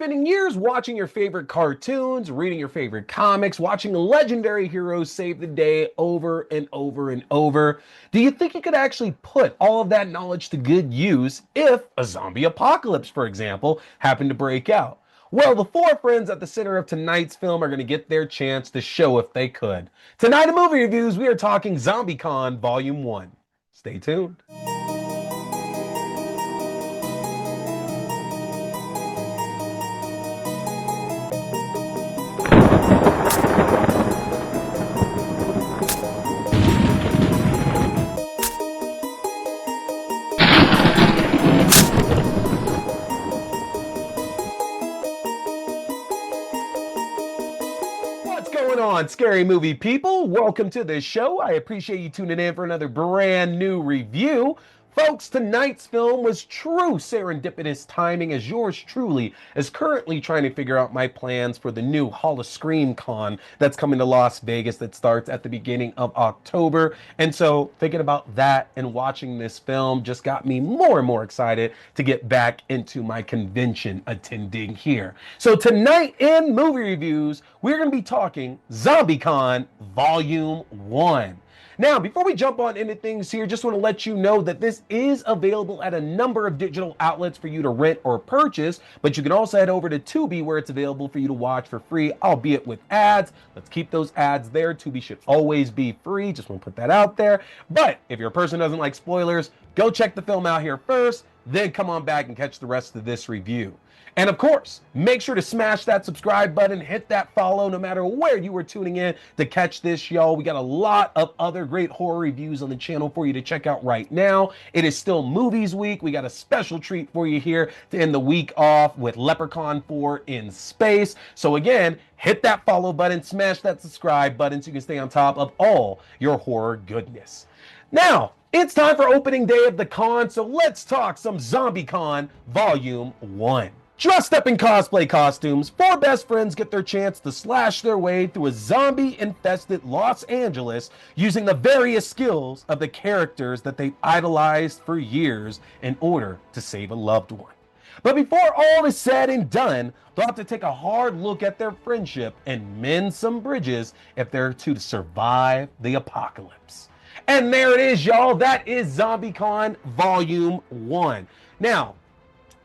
spending years watching your favorite cartoons, reading your favorite comics, watching legendary heroes save the day over and over and over, do you think you could actually put all of that knowledge to good use if a zombie apocalypse, for example, happened to break out? Well, the four friends at the center of tonight's film are going to get their chance to show if they could. Tonight in Movie Reviews, we are talking ZombieCon Volume 1. Stay tuned. What's going on, scary movie people? Welcome to the show. I appreciate you tuning in for another brand new review. Folks, tonight's film was true serendipitous timing, as yours truly is currently trying to figure out my plans for the new Hall of Scream Con that's coming to Las Vegas that starts at the beginning of October. And so thinking about that and watching this film just got me more and more excited to get back into my convention attending here. So tonight in Movie Reviews, we're going to be talking ZombieCon Volume 1. Now, before we jump on into things here, just want to let you know that this is available at a number of digital outlets for you to rent or purchase, but you can also head over to Tubi where it's available for you to watch for free, albeit with ads. Let's keep those ads there. Tubi should always be free. Just want to put that out there. But if you're a person who doesn't like spoilers, go check the film out here first, then come on back and catch the rest of this review. And of course, make sure to smash that subscribe button, hit that follow no matter where you are tuning in to catch this, y'all. We got a lot of other great horror reviews on the channel for you to check out right now. It is still movies week. We got a special treat for you here to end the week off with Leprechaun 4 in space. So again, hit that follow button, smash that subscribe button so you can stay on top of all your horror goodness. Now, it's time for opening day of the con, so let's talk some ZombieCon Volume 1. Dressed up in cosplay costumes, four best friends get their chance to slash their way through a zombie-infested Los Angeles using the various skills of the characters that they've idolized for years in order to save a loved one. But before all is said and done, they'll have to take a hard look at their friendship and mend some bridges if they're to survive the apocalypse. And there it is, y'all. That is ZombieCon Volume 1. Now,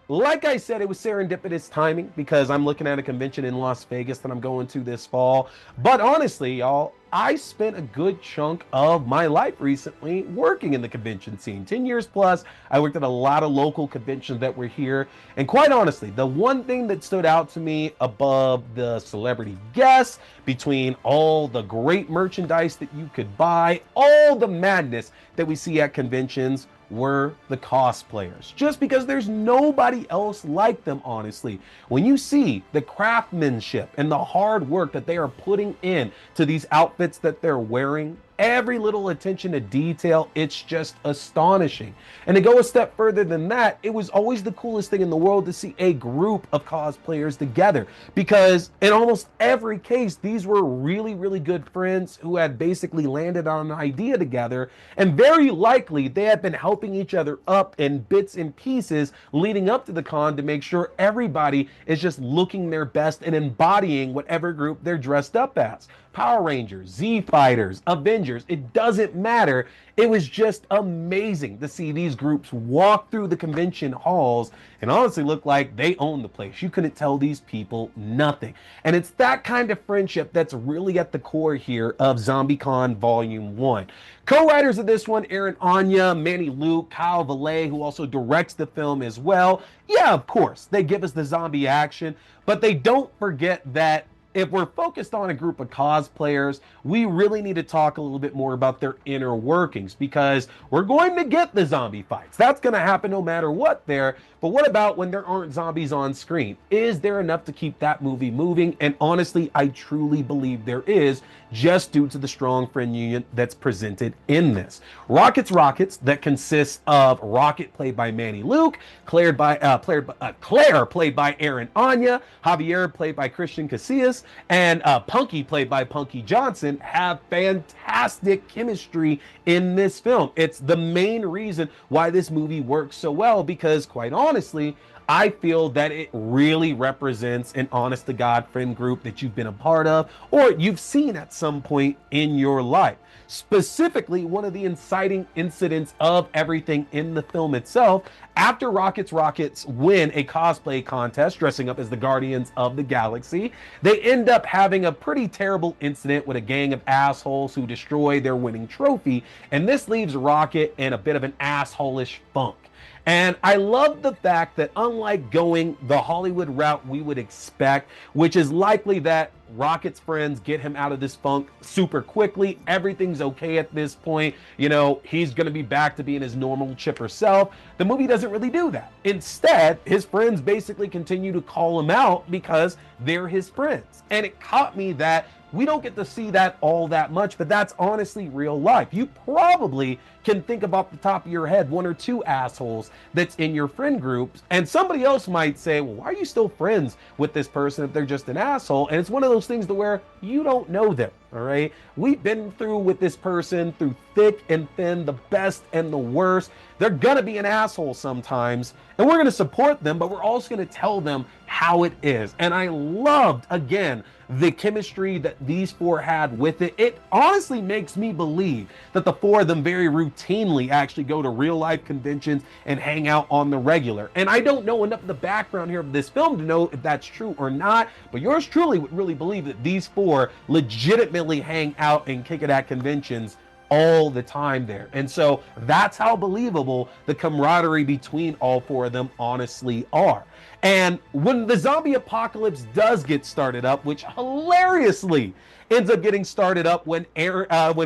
like I said, it was serendipitous timing because I'm looking at a convention in Las Vegas that I'm going to this fall. But honestly, y'all, I spent a good chunk of my life recently working in the convention scene. 10 years plus, I worked at a lot of local conventions that were here. And quite honestly, the one thing that stood out to me above the celebrity guests, between all the great merchandise that you could buy, all the madness that we see at conventions, were the cosplayers, just because there's nobody else like them, honestly. When you see the craftsmanship and the hard work that they are putting in to these outfits that they're wearing, every little attention to detail, it's just astonishing. And to go a step further than that, it was always the coolest thing in the world to see a group of cosplayers together, because in almost every case, these were really, really good friends who had basically landed on an idea together, and very likely they had been helping each other up in bits and pieces leading up to the con to make sure everybody is just looking their best and embodying whatever group they're dressed up as. Power Rangers, Z Fighters, Avengers, it doesn't matter. It was just amazing to see these groups walk through the convention halls and honestly look like they own the place. You couldn't tell these people nothing. And it's that kind of friendship that's really at the core here of ZombieCon Volume 1. Co-writers of this one, Aaron Anya, Manny Luke, Kyle Valet, who also directs the film as well. Yeah, of course, they give us the zombie action, but they don't forget that if we're focused on a group of cosplayers, we really need to talk a little bit more about their inner workings, because we're going to get the zombie fights. That's going to happen no matter what there. But what about when there aren't zombies on screen? Is there enough to keep that movie moving? And honestly, I truly believe there is, just due to the strong friend union that's presented in this. Rocket's Rockets, that consists of Rocket, played by Manny Luke, Claire, played by Aaron Anya, Javier, played by Christian Casillas, and Punky, played by Punky Johnson, have fantastic chemistry in this film. It's the main reason why this movie works so well, because quite honestly, I feel that it really represents an honest to God friend group that you've been a part of or you've seen at some point in your life. Specifically, one of the inciting incidents of everything in the film itself, after Rockets win a cosplay contest dressing up as the Guardians of the Galaxy, they end up having a pretty terrible incident with a gang of assholes who destroy their winning trophy, and this leaves Rocket in a bit of an asshole-ish funk. And I love the fact that unlike going the Hollywood route we would expect, which is likely that Rocket's friends get him out of this funk super quickly, everything's okay at this point, you know, he's going to be back to being his normal chipper self, the movie doesn't really do that. Instead, his friends basically continue to call him out because they're his friends. And it caught me that we don't get to see that all that much, but that's honestly real life. You probably can think about the top of your head one or two assholes that's in your friend groups, and somebody else might say, well, why are you still friends with this person if they're just an asshole? And it's one of those things to where you don't know them, all right? We've been through with this person through thick and thin, the best and the worst. They're gonna be an asshole sometimes, and we're gonna support them, but we're also gonna tell them how it is. And I loved, again, the chemistry that these four had with it. It honestly makes me believe that the four of them very routinely actually go to real life conventions and hang out on the regular. And I don't know enough of the background here of this film to know if that's true or not, but yours truly would really believe that these four legitimately hang out and kick it at conventions all the time there. And so that's how believable the camaraderie between all four of them honestly are. And when the zombie apocalypse does get started up, which hilariously ends up getting started up when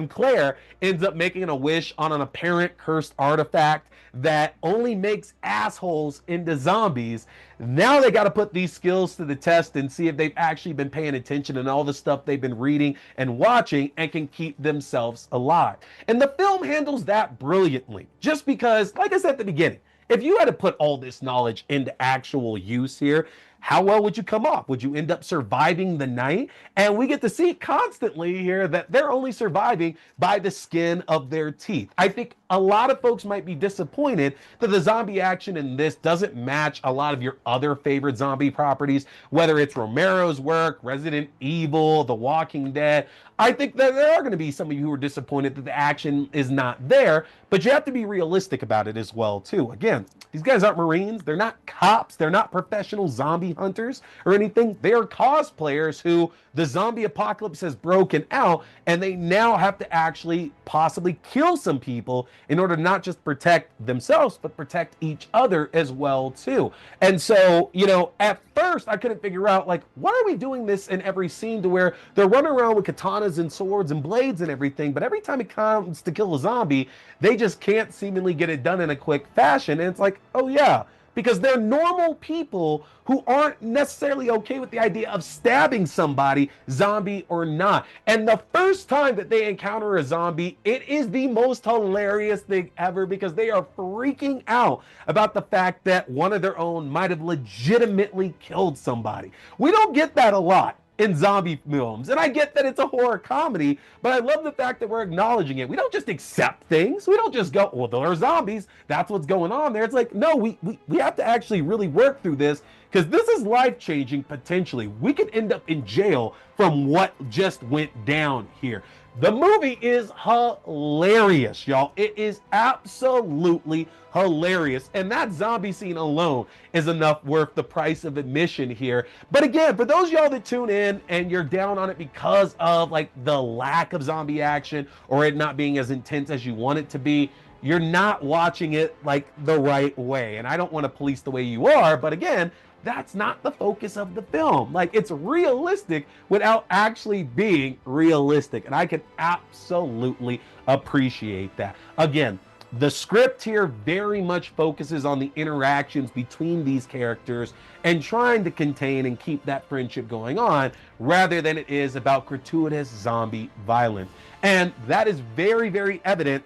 Claire ends up making a wish on an apparent cursed artifact that only makes assholes into zombies. Now they got to put these skills to the test and see if they've actually been paying attention and all the stuff they've been reading and watching and can keep themselves alive. And the film handles that brilliantly, just because, like I said at the beginning, if you had to put all this knowledge into actual use here, how well would you come off? Would you end up surviving the night? And we get to see constantly here that they're only surviving by the skin of their teeth. I think a lot of folks might be disappointed that the zombie action in this doesn't match a lot of your other favorite zombie properties, whether it's Romero's work, Resident Evil, The Walking Dead. I think that there are going to be some of you who are disappointed that the action is not there, but you have to be realistic about it as well, too. Again, these guys aren't Marines. They're not cops. They're not professional zombie hunters or anything. They are cosplayers who the zombie apocalypse has broken out, and they now have to actually possibly kill some people in order to not just protect themselves, but protect each other as well, too. And so, you know, at first I couldn't figure out, like, why are we doing this in every scene to where they're running around with katanas and swords and blades and everything, but every time it comes to kill a zombie, they just can't seemingly get it done in a quick fashion. And it's like, oh yeah, because they're normal people who aren't necessarily okay with the idea of stabbing somebody, zombie or not. And the first time that they encounter a zombie, it is the most hilarious thing ever, because they are freaking out about the fact that one of their own might have legitimately killed somebody. We don't get that a lot in zombie films. And I get that it's a horror comedy, but I love the fact that we're acknowledging it. We don't just accept things. We don't just go, well, they're zombies, that's what's going on there. It's like, no, we have to actually really work through this, because this is life-changing potentially. We could end up in jail from what just went down here. The movie is hilarious, y'all. It is absolutely hilarious. And that zombie scene alone is enough worth the price of admission here. But again, for those y'all that tune in and you're down on it because of like the lack of zombie action or it not being as intense as you want it to be, you're not watching it like the right way. And I don't want to police the way you are, but again, that's not the focus of the film. Like, it's realistic without actually being realistic. And I can absolutely appreciate that. Again, the script here very much focuses on the interactions between these characters and trying to contain and keep that friendship going on, rather than it is about gratuitous zombie violence. And that is very, very evident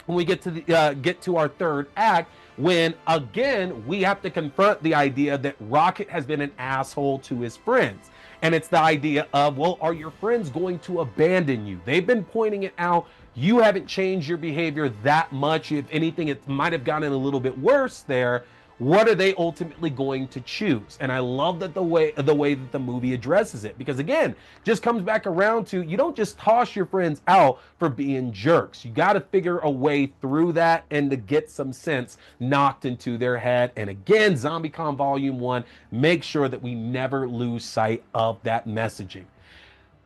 when we get to our third act, when again we have to confront the idea that Rocket has been an asshole to his friends. And it's the idea of, well, are your friends going to abandon you? They've been pointing it out. You haven't changed your behavior that much. If anything, it might have gotten a little bit worse there. what are they ultimately going to choose? And I love that the way that the movie addresses it, because again, just comes back around to, you don't just toss your friends out for being jerks. You got to figure a way through that and to get some sense knocked into their head. And again, ZombieCon Volume 1 makes sure that we never lose sight of that messaging.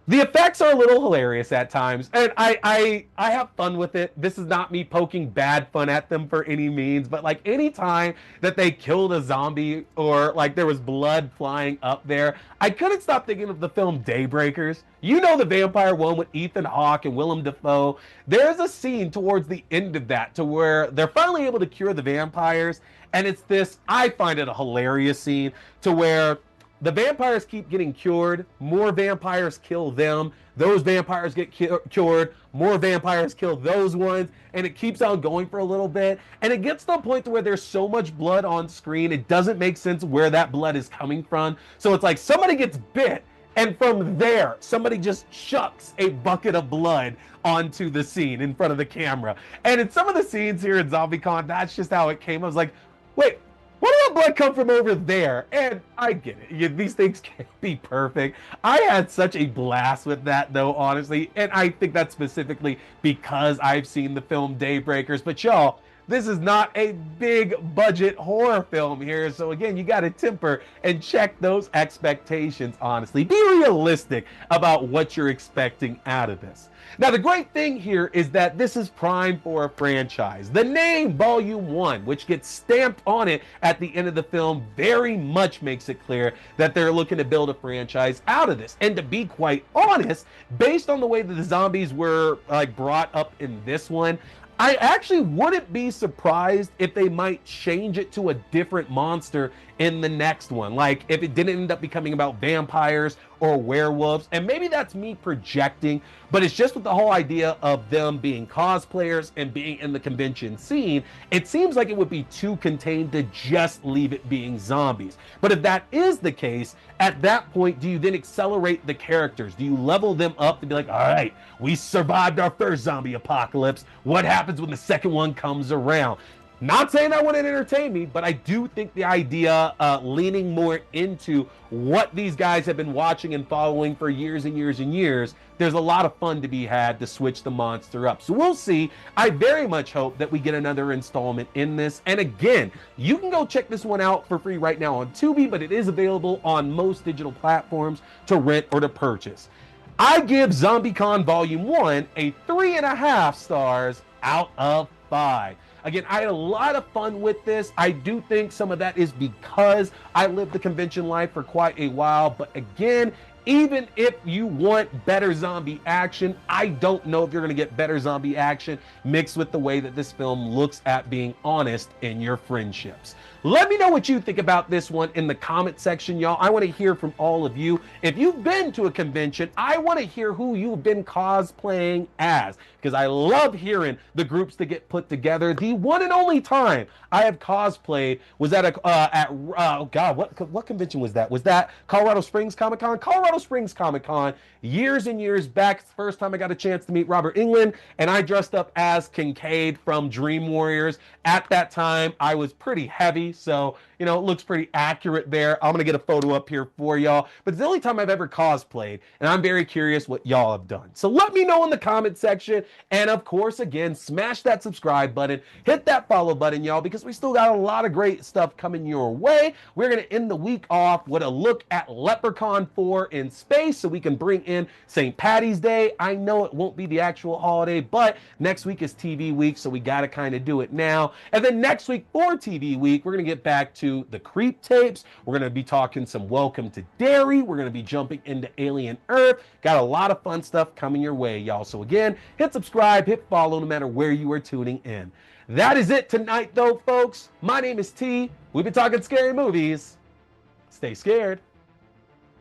The effects are a little hilarious at times, and I have fun with it. This is not me poking bad fun at them for any means, but like any time that they killed a zombie or like there was blood flying up there, I couldn't stop thinking of the film Daybreakers. You know, the vampire one with Ethan Hawke and Willem Dafoe. There's a scene towards the end of that to where they're finally able to cure the vampires, and it's this, I find it a hilarious scene to where the vampires keep getting cured, more vampires kill them, those vampires get cured, more vampires kill those ones, and it keeps on going for a little bit, and it gets to a point to where there's so much blood on screen, it doesn't make sense where that blood is coming from. So it's like somebody gets bit, and from there, somebody just chucks a bucket of blood onto the scene in front of the camera. And in some of the scenes here in ZombieCon, that's just how it came. I was like, wait, where did that blood come from over there? And I get it. These things can't be perfect. I had such a blast with that, though, honestly. And I think that's specifically because I've seen the film Daybreakers. But y'all, this is not a big budget horror film here. So again, you got to temper and check those expectations, honestly. Be realistic about what you're expecting out of this. Now, the great thing here is that this is primed for a franchise. The name Volume 1, which gets stamped on it at the end of the film, very much makes it clear that they're looking to build a franchise out of this. And to be quite honest, based on the way that the zombies were like brought up in this one, I actually wouldn't be surprised if they might change it to a different monster in the next one. Like if it didn't end up becoming about vampires or werewolves, and maybe that's me projecting, but it's just with the whole idea of them being cosplayers and being in the convention scene, it seems like it would be too contained to just leave it being zombies. But if that is the case, at that point, do you then accelerate the characters? Do you level them up to be like, all right, we survived our first zombie apocalypse. What happens when the second one comes around? Not saying that wouldn't entertain me, but I do think the idea leaning more into what these guys have been watching and following for years and years and years, there's a lot of fun to be had to switch the monster up. So we'll see. I very much hope that we get another installment in this. And again, you can go check this one out for free right now on Tubi, but it is available on most digital platforms to rent or to purchase. I give ZombieCon Volume 1 a 3.5 stars out of 5. Again, I had a lot of fun with this. I do think some of that is because I lived the convention life for quite a while. But again, even if you want better zombie action, I don't know if you're going to get better zombie action mixed with the way that this film looks at being honest in your friendships. Let me know what you think about this one in the comment section, y'all. I want to hear from all of you. If you've been to a convention, I want to hear who you've been cosplaying as, because I love hearing the groups that get put together. The one and only time I have cosplayed was at oh God, what convention was that? Was that Colorado Springs Comic Con? Colorado Springs Comic Con, years and years back. It's the first time I got a chance to meet Robert Englund, and I dressed up as Kincaid from Dream Warriors. At that time, I was pretty heavy, so you know, it looks pretty accurate there. I'm gonna get a photo up here for y'all, but it's the only time I've ever cosplayed, and I'm very curious what y'all have done. So let me know in the comment section, and of course, again, smash that subscribe button, hit that follow button, y'all, because we still got a lot of great stuff coming your way. We're gonna end the week off with a look at Leprechaun 4 in space, so we can bring in St. Patty's Day. I know it won't be the actual holiday, but next week is TV week, so we gotta kind of do it now. And then next week for TV week, we're gonna get back to the Creep tapes. We're going to be talking some Welcome to Derry. We're going to be jumping into Alien Earth. Got a lot of fun stuff coming your way, y'all. So again, hit subscribe, hit follow, no matter where you are tuning in. That is it tonight, though, folks. My name is T. We've been talking scary movies. Stay scared.